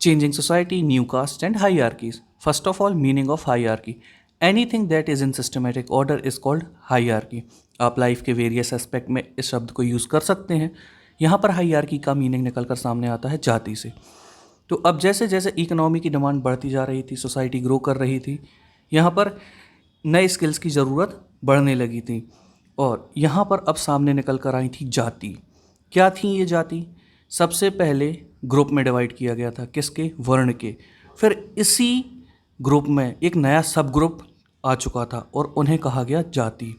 Changing society, new castes, and hierarchies. First of all, meaning of hierarchy. Anything that is in systematic order is called hierarchy. आप life के various aspect में इस शब्द को use कर सकते हैं. यहाँ पर हाइरार्की का मीनिंग निकल कर सामने आता है जाति से. तो अब जैसे जैसे इकोनॉमी की डिमांड बढ़ती जा रही थी, सोसाइटी ग्रो कर रही थी, यहाँ पर नए स्किल्स की ज़रूरत बढ़ने लगी थी और यहाँ पर अब सामने निकल कर आई थी जाति. क्या थी ये जाति? सबसे पहले ग्रुप में डिवाइड किया गया था. किसके? वर्ण के. फिर इसी ग्रुप में एक नया सब ग्रुप आ चुका था और उन्हें कहा गया जाति.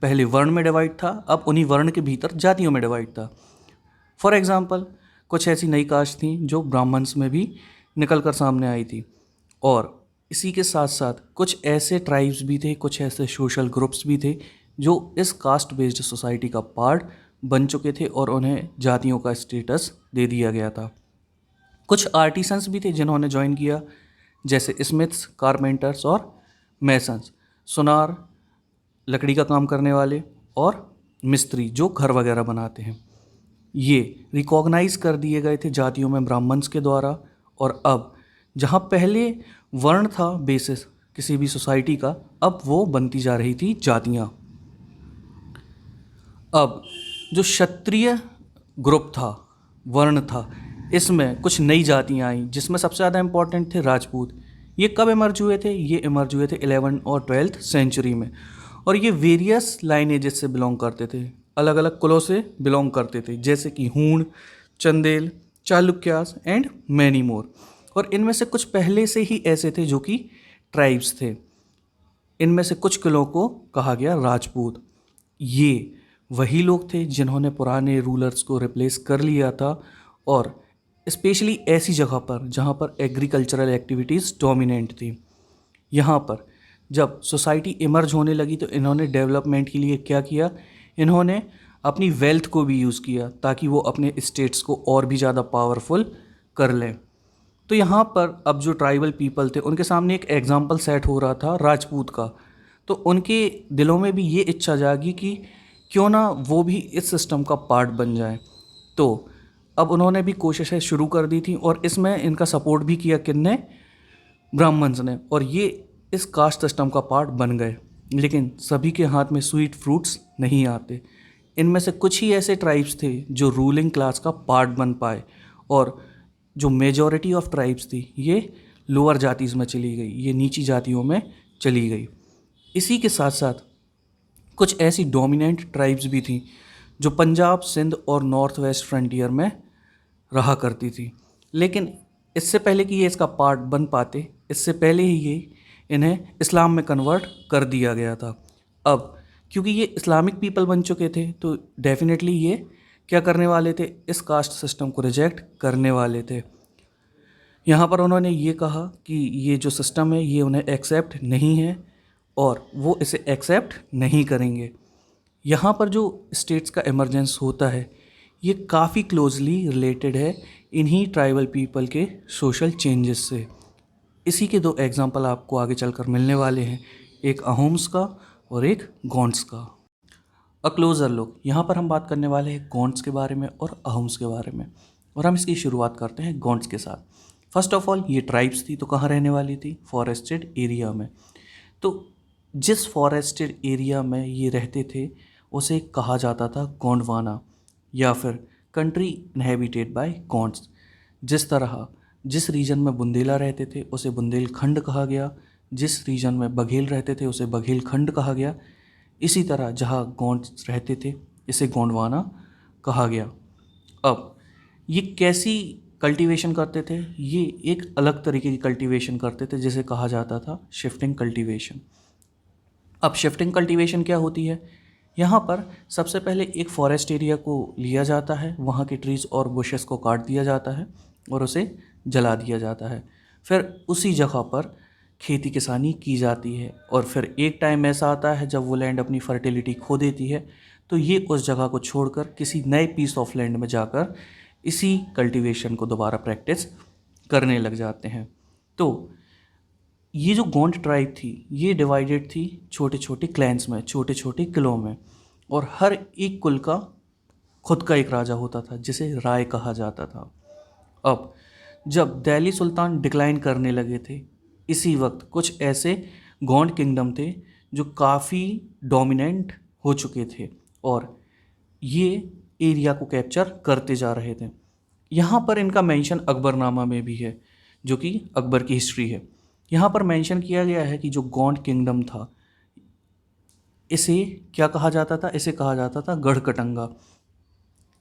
पहले वर्ण में डिवाइड था, अब उन्हीं वर्ण के भीतर जातियों में डिवाइड था. फॉर एग्जाम्पल, कुछ ऐसी नई कास्ट थी जो ब्राह्मण्स में भी निकल कर सामने आई थी और इसी के साथ साथ कुछ ऐसे ट्राइब्स भी थे, कुछ ऐसे सोशल ग्रुप्स भी थे जो इस कास्ट बेस्ड सोसाइटी का पार्ट बन चुके थे और उन्हें जातियों का स्टेटस दे दिया गया था. कुछ आर्टिसंस भी थे जिन्होंने ज्वाइन किया, जैसे स्मिथ्स, कारपेंटर्स और मैसन्स. सुनार, लकड़ी का काम करने वाले, और मिस्त्री जो घर वगैरह बनाते हैं. ये रिकॉग्नाइज कर दिए गए थे जातियों में ब्राह्मण्स के द्वारा. और अब जहाँ पहले वर्ण था बेसिस किसी भी सोसाइटी का, अब वो बनती जा रही थी जातियाँ. अब जो क्षत्रिय ग्रुप था, वर्ण था, इसमें कुछ नई जातियाँ आईं जिसमें सबसे ज़्यादा इम्पॉर्टेंट थे राजपूत. ये कब इमर्ज हुए थे? ये इमर्ज हुए थे 11 और 12th सेंचुरी में और ये वेरियस लाइनेजेस से बिलोंग करते थे, अलग अलग कुलों से बिलोंग करते थे, जैसे कि हूण, Chandel, Chalukyas and many more. और इनमें से कुछ पहले से ही ऐसे थे जो कि ट्राइब्स थे. इनमें से कुछ कुलों को कहा गया राजपूत. ये वही लोग थे जिन्होंने पुराने रूलर्स को रिप्लेस कर लिया था और स्पेशली ऐसी जगह पर जहाँ पर एग्रीकल्चरल एक्टिविटीज़ डोमिनेंट थी. यहाँ पर जब सोसाइटी इमर्ज होने लगी तो इन्होंने डेवलपमेंट के लिए क्या किया? इन्होंने अपनी वेल्थ को भी यूज़ किया ताकि वो अपने स्टेट्स को और भी ज़्यादा पावरफुल कर लें. तो यहाँ पर अब जो ट्राइबल पीपल थे उनके सामने एक एग्जाम्पल सेट हो रहा था राजपूत का. तो उनके दिलों में भी ये इच्छा जागी कि क्यों ना वो भी इस सिस्टम का पार्ट बन जाए. तो अब उन्होंने भी कोशिशें शुरू कर दी थी और इसमें इनका सपोर्ट भी किया किन्ने? ब्राह्मण्स ने. और ये इस कास्ट सिस्टम का पार्ट बन गए. लेकिन सभी के हाथ में स्वीट फ्रूट्स नहीं आते. इनमें से कुछ ही ऐसे ट्राइब्स थे जो रूलिंग क्लास का पार्ट बन पाए और जो मेजॉरिटी ऑफ ट्राइब्स थी ये लोअर जातीज़ में चली गई, ये नीची जातियों में चली गई. इसी के साथ साथ कुछ ऐसी डोमिनेंट ट्राइब्स भी थी जो पंजाब, सिंध और नॉर्थ वेस्ट फ्रंटियर में रहा करती थी. लेकिन इससे पहले कि ये इसका पार्ट बन पाते, इससे पहले ही ये इन्हें इस्लाम में कन्वर्ट कर दिया गया था. अब क्योंकि ये इस्लामिक पीपल बन चुके थे तो डेफिनेटली ये क्या करने वाले थे? इस कास्ट सिस्टम को रिजेक्ट करने वाले थे. यहाँ पर उन्होंने ये कहा कि ये जो सिस्टम है ये उन्हें एक्सेप्ट नहीं है और वो इसे एक्सेप्ट नहीं करेंगे. यहाँ पर जो स्टेट्स का इमरजेंस होता है ये काफ़ी क्लोजली रिलेटेड है इन्हीं ट्राइबल पीपल के सोशल चेंजेस से. इसी के दो एग्जांपल आपको आगे चलकर मिलने वाले हैं, एक अहोम्स का और एक गोंड्स का. अ क्लोज़र लुक. यहाँ पर हम बात करने वाले हैं गोंड्स के बारे में और अहोम्स के बारे में और हम इसकी शुरुआत करते हैं गोंड्स के साथ. फर्स्ट ऑफ ऑल ये ट्राइब्स थी तो कहाँ रहने वाली थी? फॉरेस्टेड एरिया में. तो जिस फॉरेस्टेड एरिया में ये रहते थे उसे कहा जाता था गोंडवाना या फिर कंट्री इनहेबिटेड बाय गोंड्स. जिस रीजन में बुंदेला रहते थे उसे बुंदेलखंड कहा गया, जिस रीजन में बघेल रहते थे उसे बघेलखंड कहा गया. इसी तरह जहाँ गोंड्स रहते थे इसे गोंडवाना कहा गया. अब ये कैसी कल्टीवेशन करते थे? ये एक अलग तरीके की कल्टीवेशन करते थे जिसे कहा जाता था शिफ्टिंग कल्टीवेशन. अब शिफ्टिंग कल्टीवेशन क्या होती है? यहाँ पर सबसे पहले एक फॉरेस्ट एरिया को लिया जाता है, वहाँ के ट्रीज़ और बुशेस को काट दिया जाता है और उसे जला दिया जाता है. फिर उसी जगह पर खेती किसानी की जाती है और फिर एक टाइम ऐसा आता है जब वो लैंड अपनी फर्टिलिटी खो देती है तो ये उस जगह को छोड़कर किसी नए पीस ऑफ लैंड में जाकर इसी कल्टीवेशन को दोबारा प्रैक्टिस करने लग जाते हैं. तो ये जो गोंड ट्राइब थी ये डिवाइडेड थी छोटे छोटे क्लैंस में, छोटे छोटे किलों में और हर एक कुल का खुद का एक राजा होता था जिसे राय कहा जाता था. अब जब दिल्ली सुल्तान डिक्लाइन करने लगे थे, इसी वक्त कुछ ऐसे गोंड किंगडम थे जो काफ़ी डोमिनेंट हो चुके थे और ये एरिया को कैप्चर करते जा रहे थे। यहाँ पर इनका मेंशन अकबरनामा में भी है, जो कि अकबर की हिस्ट्री है। यहाँ पर मेंशन किया गया है कि जो गोंड किंगडम था, इसे क्या कहा जाता था? इसे कहा जाता था गढ़कटंगा।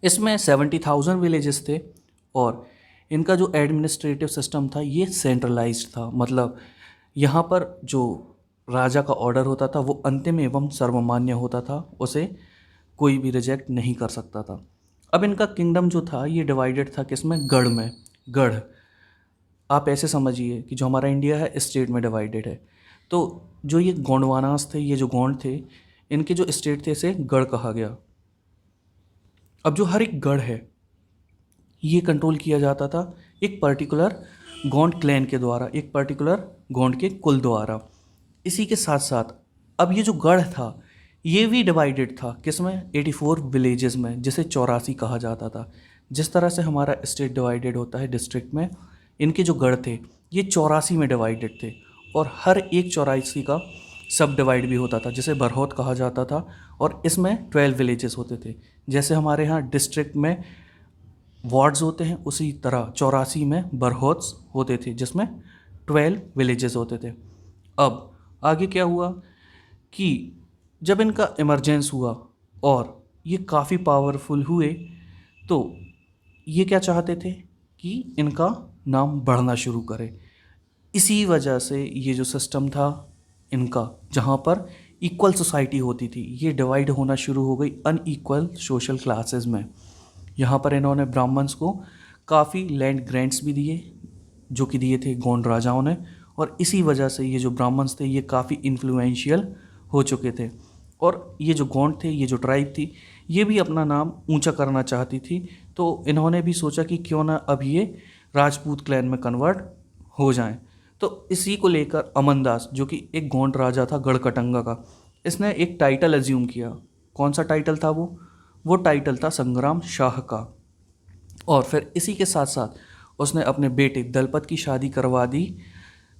इसमें 70,000 विलेजेस थे और इनका जो एडमिनिस्ट्रेटिव सिस्टम था ये सेंट्रलाइज्ड था। मतलब यहाँ पर जो राजा का ऑर्डर होता था वो अंतिम एवं सर्वमान्य होता था, उसे कोई भी रिजेक्ट नहीं कर सकता था। अब इनका किंगडम जो था ये डिवाइडेड था किसमें? गढ़ में। गढ़, आप ऐसे समझिए कि जो हमारा इंडिया है स्टेट में डिवाइडेड है। तो जो ये गोंडवानास थे, ये जो गोंड थे, इनके जो स्टेट थे इसे गढ़ कहा गया। अब जो हर एक गढ़ है ये कंट्रोल किया जाता था एक पर्टिकुलर गोंड क्लैन के द्वारा, एक पर्टिकुलर गोंड के कुल द्वारा। इसी के साथ साथ अब ये जो गढ़ था ये भी डिवाइडेड था किसमें? 84 विलेजेस में, जिसे 84 कहा जाता था। जिस तरह से हमारा स्टेट डिवाइडेड होता है डिस्ट्रिक्ट में, इनके जो गढ़ थे ये 84 में डिवाइडेड थे और हर एक 84 का सब डिवाइड भी होता था, जिसे बरहौत कहा जाता था और इसमें 12 विलेजेस होते थे। जैसे हमारे यहाँ डिस्ट्रिक्ट में वार्ड्स होते हैं, उसी तरह 84 में बरहौत्स होते थे जिसमें 12 विलेजेस होते थे। अब आगे क्या हुआ कि जब इनका इमरजेंस हुआ और ये काफ़ी पावरफुल हुए, तो ये क्या चाहते थे कि इनका नाम बढ़ना शुरू करे। इसी वजह से ये जो सिस्टम था इनका, जहाँ पर इक्वल सोसाइटी होती थी, ये डिवाइड होना शुरू हो गई अनइक्वल सोशल क्लासेस में। यहाँ पर इन्होंने ब्राह्मण्स को काफ़ी लैंड ग्रांट्स भी दिए, जो कि दिए थे गोंड राजाओं ने, और इसी वजह से ये जो ब्राह्मण्स थे ये काफ़ी इन्फ्लुएंशियल हो चुके थे। और ये जो गोंड थे, ये जो ट्राइब थी, ये भी अपना नाम ऊंचा करना चाहती थी। तो इन्होंने भी सोचा कि क्यों ना अब ये राजपूत क्लैन में कन्वर्ट हो जाएं। तो इसी को लेकर अमनदास, जो कि एक गोंड राजा था गढ़कटंगा का, इसने एक टाइटल एज्यूम किया। कौन सा टाइटल था वो टाइटल था संग्राम शाह का। और फिर इसी के साथ साथ उसने अपने बेटे दलपत की शादी करवा दी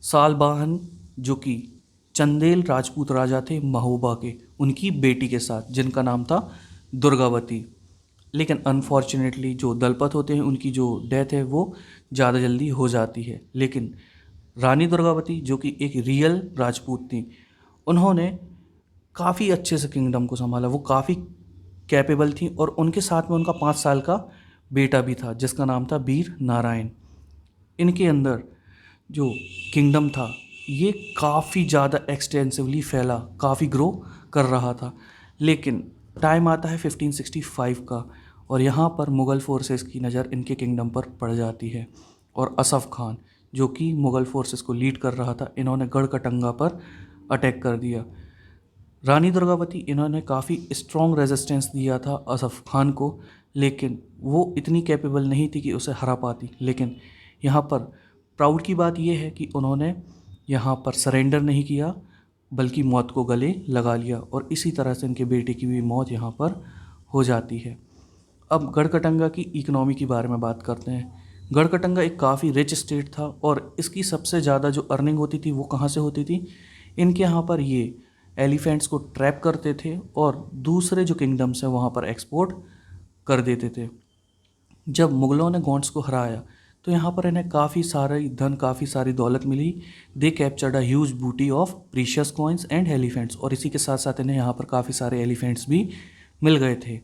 सालबाहन, जो कि चंदेल राजपूत राजा थे महोबा के, उनकी बेटी के साथ, जिनका नाम था दुर्गावती। लेकिन अनफॉर्चुनेटली जो दलपत होते हैं उनकी जो डेथ है वो ज़्यादा जल्दी हो जाती है। लेकिन रानी दुर्गावती, जो कि एक रियल राजपूत थी, उन्होंने काफ़ी अच्छे से किंगडम को संभाला। वो काफ़ी कैपेबल थी और उनके साथ में उनका 5 साल का बेटा भी था जिसका नाम था वीर नारायण। इनके अंदर जो किंगडम था ये काफ़ी ज़्यादा एक्सटेंसिवली फैला, काफ़ी ग्रो कर रहा था। लेकिन टाइम आता है 1565 का और यहाँ पर मुग़ल फोर्सेस की नज़र इनके किंगडम पर पड़ जाती है और असफ़ खान, जो कि मुग़ल फोर्सेस को लीड कर रहा था, इन्होंने गढ़कटंगा पर अटैक कर दिया। रानी दुर्गावती, इन्होंने काफ़ी स्ट्रॉन्ग रेजिस्टेंस दिया था असफ़ खान को, लेकिन वो इतनी कैपेबल नहीं थी कि उसे हरा पाती। लेकिन यहाँ पर प्राउड की बात यह है कि उन्होंने यहाँ पर सरेंडर नहीं किया, बल्कि मौत को गले लगा लिया और इसी तरह से इनके बेटे की भी मौत यहाँ पर हो जाती है। अब गढ़कटंगा की इकनॉमी के बारे में बात करते हैं। गढ़कटंगा एक काफ़ी रिच स्टेट था और इसकी सबसे ज़्यादा जो अर्निंग होती थी वो कहाँ से होती थी? इनके यहाँ पर ये एलिफेंट्स को ट्रैप करते थे और दूसरे जो किंगडम्स हैं वहाँ पर एक्सपोर्ट कर देते थे। जब मुग़लों ने गोंड्स को हराया तो यहाँ पर इन्हें काफ़ी सारी धन, काफ़ी सारी दौलत मिली। दे कैप्चर्ड अ ह्यूज बूटी of precious coins and elephants, और इसी के साथ साथ इन्हें यहाँ पर काफ़ी सारे एलिफेंट्स भी मिल गए थे।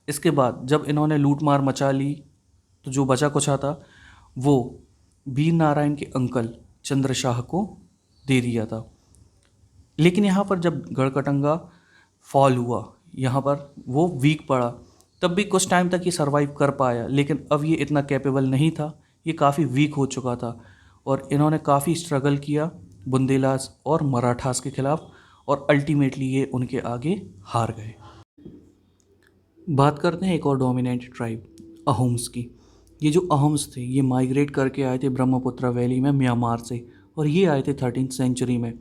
इसके बाद जब इन्होंने लूट मार मचा ली तो जो बचा कुचा था वो वीर नारायण के अंकल चंद्र शाह को दे दिया था। लेकिन यहाँ पर जब गढ़कटंगा फॉल हुआ, यहाँ पर वो वीक पड़ा, तब भी कुछ टाइम तक ये सर्वाइव कर पाया। लेकिन अब ये इतना कैपेबल नहीं था, ये काफ़ी वीक हो चुका था और इन्होंने काफ़ी स्ट्रगल किया बुंदेलास और मराठास के खिलाफ और अल्टीमेटली ये उनके आगे हार गए। बात करते हैं एक और डोमिनेंट ट्राइब, अहोम्स की। ये जो अहोम्स थे ये माइग्रेट करके आए थे ब्रह्मपुत्र वैली में म्यांमार से, और ये आए थे 13th सेंचुरी में।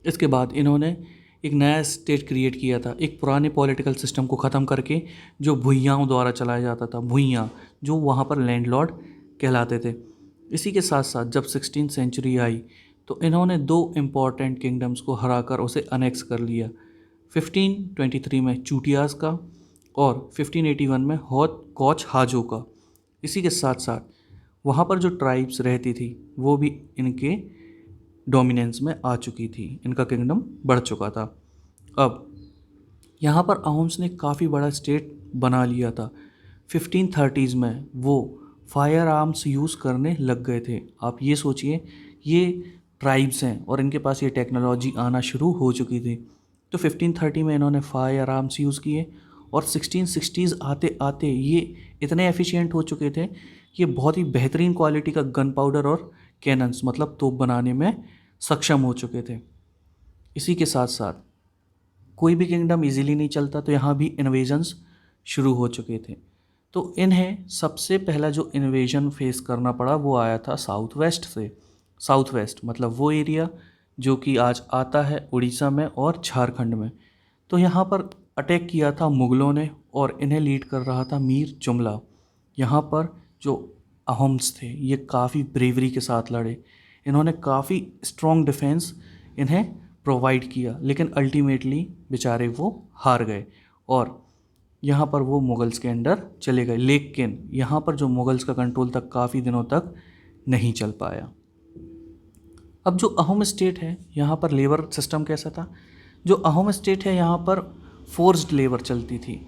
इसके बाद इन्होंने एक नया स्टेट क्रिएट किया था, एक पुराने पॉलिटिकल सिस्टम को ख़त्म करके जो भुइयाओं द्वारा चलाया जाता था, भुइयाँ जो वहाँ पर लैंडलॉर्ड कहलाते थे। इसी के साथ साथ जब 16th सेंचुरी आई तो इन्होंने दो इम्पॉर्टेंट किंगडम्स को हराकर उसे अनेक्स कर लिया। 1523 में चूटियास का और 1581 में हौत कौच हाजो का। इसी के साथ साथ वहाँ पर जो ट्राइब्स रहती थी वो भी इनके डोमिनेंस में आ चुकी थी, इनका किंगडम बढ़ चुका था। अब यहाँ पर अहोम्स ने काफ़ी बड़ा स्टेट बना लिया था। 1530s में वो फायर आर्म्स यूज़ करने लग गए थे। आप ये सोचिए, ये ट्राइब्स हैं और इनके पास ये टेक्नोलॉजी आना शुरू हो चुकी थी। तो 1530 में इन्होंने फायर आर्म्स यूज़ किए और 1660s आते आते ये इतने एफिशिएंट हो चुके थे कि ये बहुत ही बेहतरीन क्वालिटी का गन पाउडर और कैनन्स मतलब तोप बनाने में सक्षम हो चुके थे। इसी के साथ साथ कोई भी किंगडम इजीली नहीं चलता, तो यहाँ भी इन्वेजन्स शुरू हो चुके थे। तो इन्हें सबसे पहला जो इन्वेजन फेस करना पड़ा वो आया था साउथ वेस्ट से। साउथ वेस्ट मतलब वो एरिया जो कि आज आता है उड़ीसा में और झारखंड में। तो यहाँ पर अटैक किया था मुग़लों ने और इन्हें लीड कर रहा था मीर जुमला। यहाँ पर जो अहोम्स थे ये काफ़ी ब्रेवरी के साथ लड़े। इन्होंने काफ़ी स्ट्रॉन्ग डिफेंस इन्हें प्रोवाइड किया, लेकिन अल्टीमेटली बेचारे वो हार गए और यहाँ पर वो मुग़ल्स के अंडर चले गए। लेकिन यहाँ पर जो मुग़ल्स का कंट्रोल तक काफ़ी दिनों तक नहीं चल पाया। अब जो अहोम स्टेट है यहाँ पर लेबर सिस्टम कैसा था? जो अहोम स्टेट है यहाँ पर फोर्स्ड लेबर चलती थी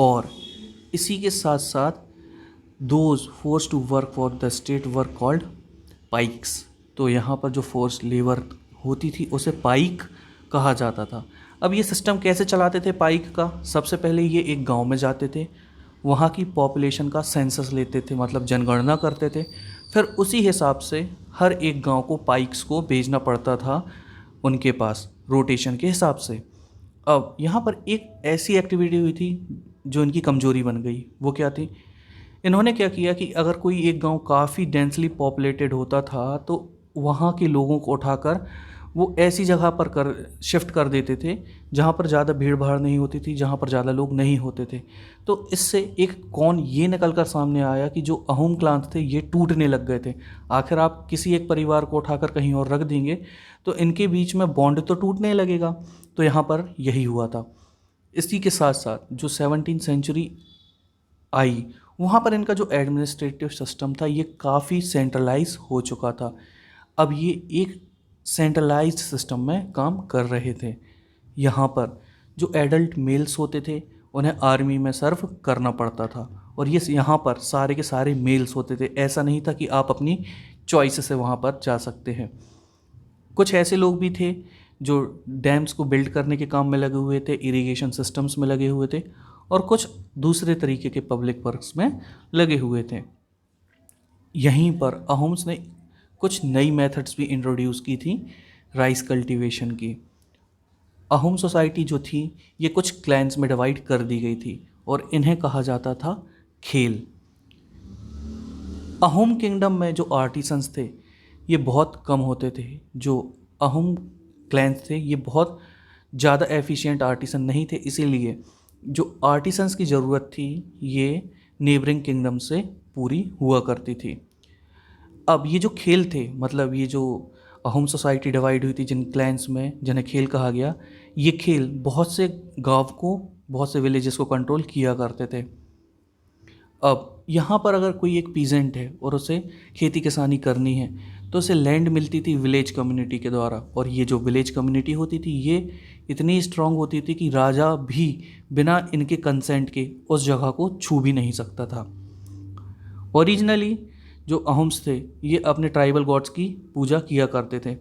और इसी के साथ साथ those force to work for the state work called paiks. तो यहाँ पर जो फोर्स्ड लेबर होती थी उसे पाइक कहा जाता था। अब ये सिस्टम कैसे चलाते थे पाइक का? सबसे पहले ये एक गांव में जाते थे, वहाँ की पॉपुलेशन का सेंसस लेते थे मतलब जनगणना करते थे। फिर उसी हिसाब से हर एक गांव को पाइक्स को भेजना पड़ता था उनके पास रोटेशन के हिसाब से। अब यहाँ पर एक ऐसी एक्टिविटी हुई थी जो इनकी कमजोरी बन गई। वो क्या थी? इन्होंने क्या किया कि अगर कोई एक गांव काफ़ी डेंसली पॉपुलेटेड होता था तो वहाँ के लोगों को उठाकर वो ऐसी जगह पर शिफ्ट कर देते थे जहाँ पर ज़्यादा भीड़ भाड़ नहीं होती थी, जहाँ पर ज़्यादा लोग नहीं होते थे। तो इससे एक कौन ये निकल कर सामने आया कि जो अहोम क्लान थे ये टूटने लग गए थे। आखिर आप किसी एक परिवार को उठाकर कहीं और रख देंगे तो इनके बीच में बॉन्ड तो टूटने लगेगा। तो यहाँ पर यही हुआ था। इसी के साथ साथ जो 17th सेंचुरी आई वहाँ पर इनका जो एडमिनिस्ट्रेटिव सिस्टम था ये काफ़ी सेंट्रलाइज हो चुका था। अब ये एक सेंट्रलाइज्ड सिस्टम में काम कर रहे थे। यहाँ पर जो एडल्ट मेल्स होते थे उन्हें आर्मी में सर्व करना पड़ता था और ये यहाँ पर सारे के सारे मेल्स होते थे। ऐसा नहीं था कि आप अपनी चॉइस से वहाँ पर जा सकते हैं। कुछ ऐसे लोग भी थे जो डैम्स को बिल्ड करने के काम में लगे हुए थे, इरिगेशन सिस्टम्स में लगे हुए थे और कुछ दूसरे तरीके के पब्लिक वर्क्स में लगे हुए थे। यहीं पर अहोम्स ने कुछ नई मेथड्स भी इंट्रोड्यूस की थी राइस कल्टीवेशन की। अहोम सोसाइटी जो थी ये कुछ क्लैंस में डिवाइड कर दी गई थी और इन्हें कहा जाता था खेल। अहोम किंगडम में जो आर्टिसंस थे ये बहुत कम होते थे। जो अहोम क्लैंस थे ये बहुत ज़्यादा एफिशिएंट आर्टिसन नहीं थे, इसीलिए जो आर्टिसंस की ज़रूरत थी ये नेबरिंग किंगडम से पूरी हुआ करती थी। अब ये जो खेल थे मतलब ये जो अहोम सोसाइटी डिवाइड हुई थी जिन क्लैंस में जिन्हें खेल कहा गया, ये खेल बहुत से गांव को, बहुत से विलेजेस को कंट्रोल किया करते थे। अब यहाँ पर अगर कोई एक पीजेंट है और उसे खेती किसानी करनी है तो उसे लैंड मिलती थी विलेज कम्युनिटी के द्वारा और ये जो विलेज कम्युनिटी होती थी ये इतनी स्ट्रांग होती थी कि राजा भी बिना इनके कंसेंट के उस जगह को छू भी नहीं सकता था। ओरिजिनली जो अहोम्स थे ये अपने ट्राइबल गॉड्स की पूजा किया करते थे।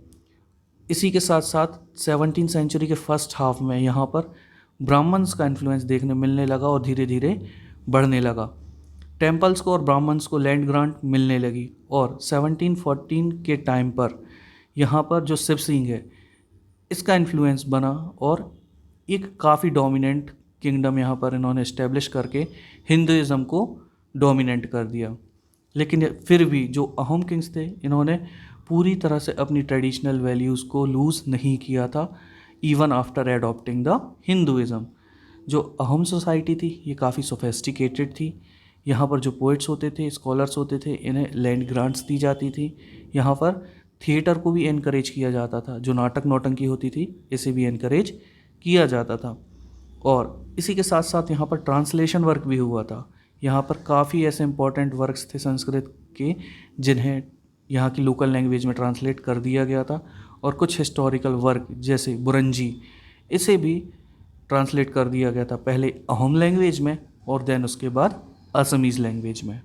इसी के साथ साथ 17th सेंचुरी के फर्स्ट हाफ में यहाँ पर ब्राह्मण्स का इन्फ्लुएंस देखने मिलने लगा और धीरे धीरे बढ़ने लगा। टेम्पल्स को और ब्राह्मण्स को लैंड ग्रांट मिलने लगी और 1714 के टाइम पर यहाँ पर जो शिव सिंह है इसका इन्फ्लुएंस बना और एक काफ़ी डोमिनेंट किंगडम यहाँ पर इन्होंने इस्टेब्लिश करके हिंदुइज़्म को डोमिनेंट कर दिया। लेकिन फिर भी जो अहोम किंग्स थे इन्होंने पूरी तरह से अपनी ट्रेडिशनल वैल्यूज़ को लूज़ नहीं किया था even after adopting the Hinduism. जो अहोम सोसाइटी थी ये काफ़ी सोफेस्टिकेटेड थी, यहाँ पर जो पोइट्स होते थे, स्कॉलर्स होते थे, इन्हें लैंड ग्रांट्स दी जाती थी। यहाँ पर थिएटर को भी एनकरेज किया जाता था, जो नाटक नौटंकी होती थी इसे भी एनकरेज किया जाता था। और इसी के साथ साथ यहाँ पर ट्रांसलेशन वर्क भी हुआ था। यहाँ पर काफ़ी ऐसे इंपॉर्टेंट वर्क्स थे संस्कृत के जिन्हें यहाँ की लोकल लैंग्वेज में ट्रांसलेट कर दिया गया था। और कुछ हिस्टोरिकल वर्क जैसे बुरंजी, इसे भी ट्रांसलेट कर दिया गया था, पहले अहोम लैंग्वेज में और देन उसके बाद असमीज़ लैंग्वेज में।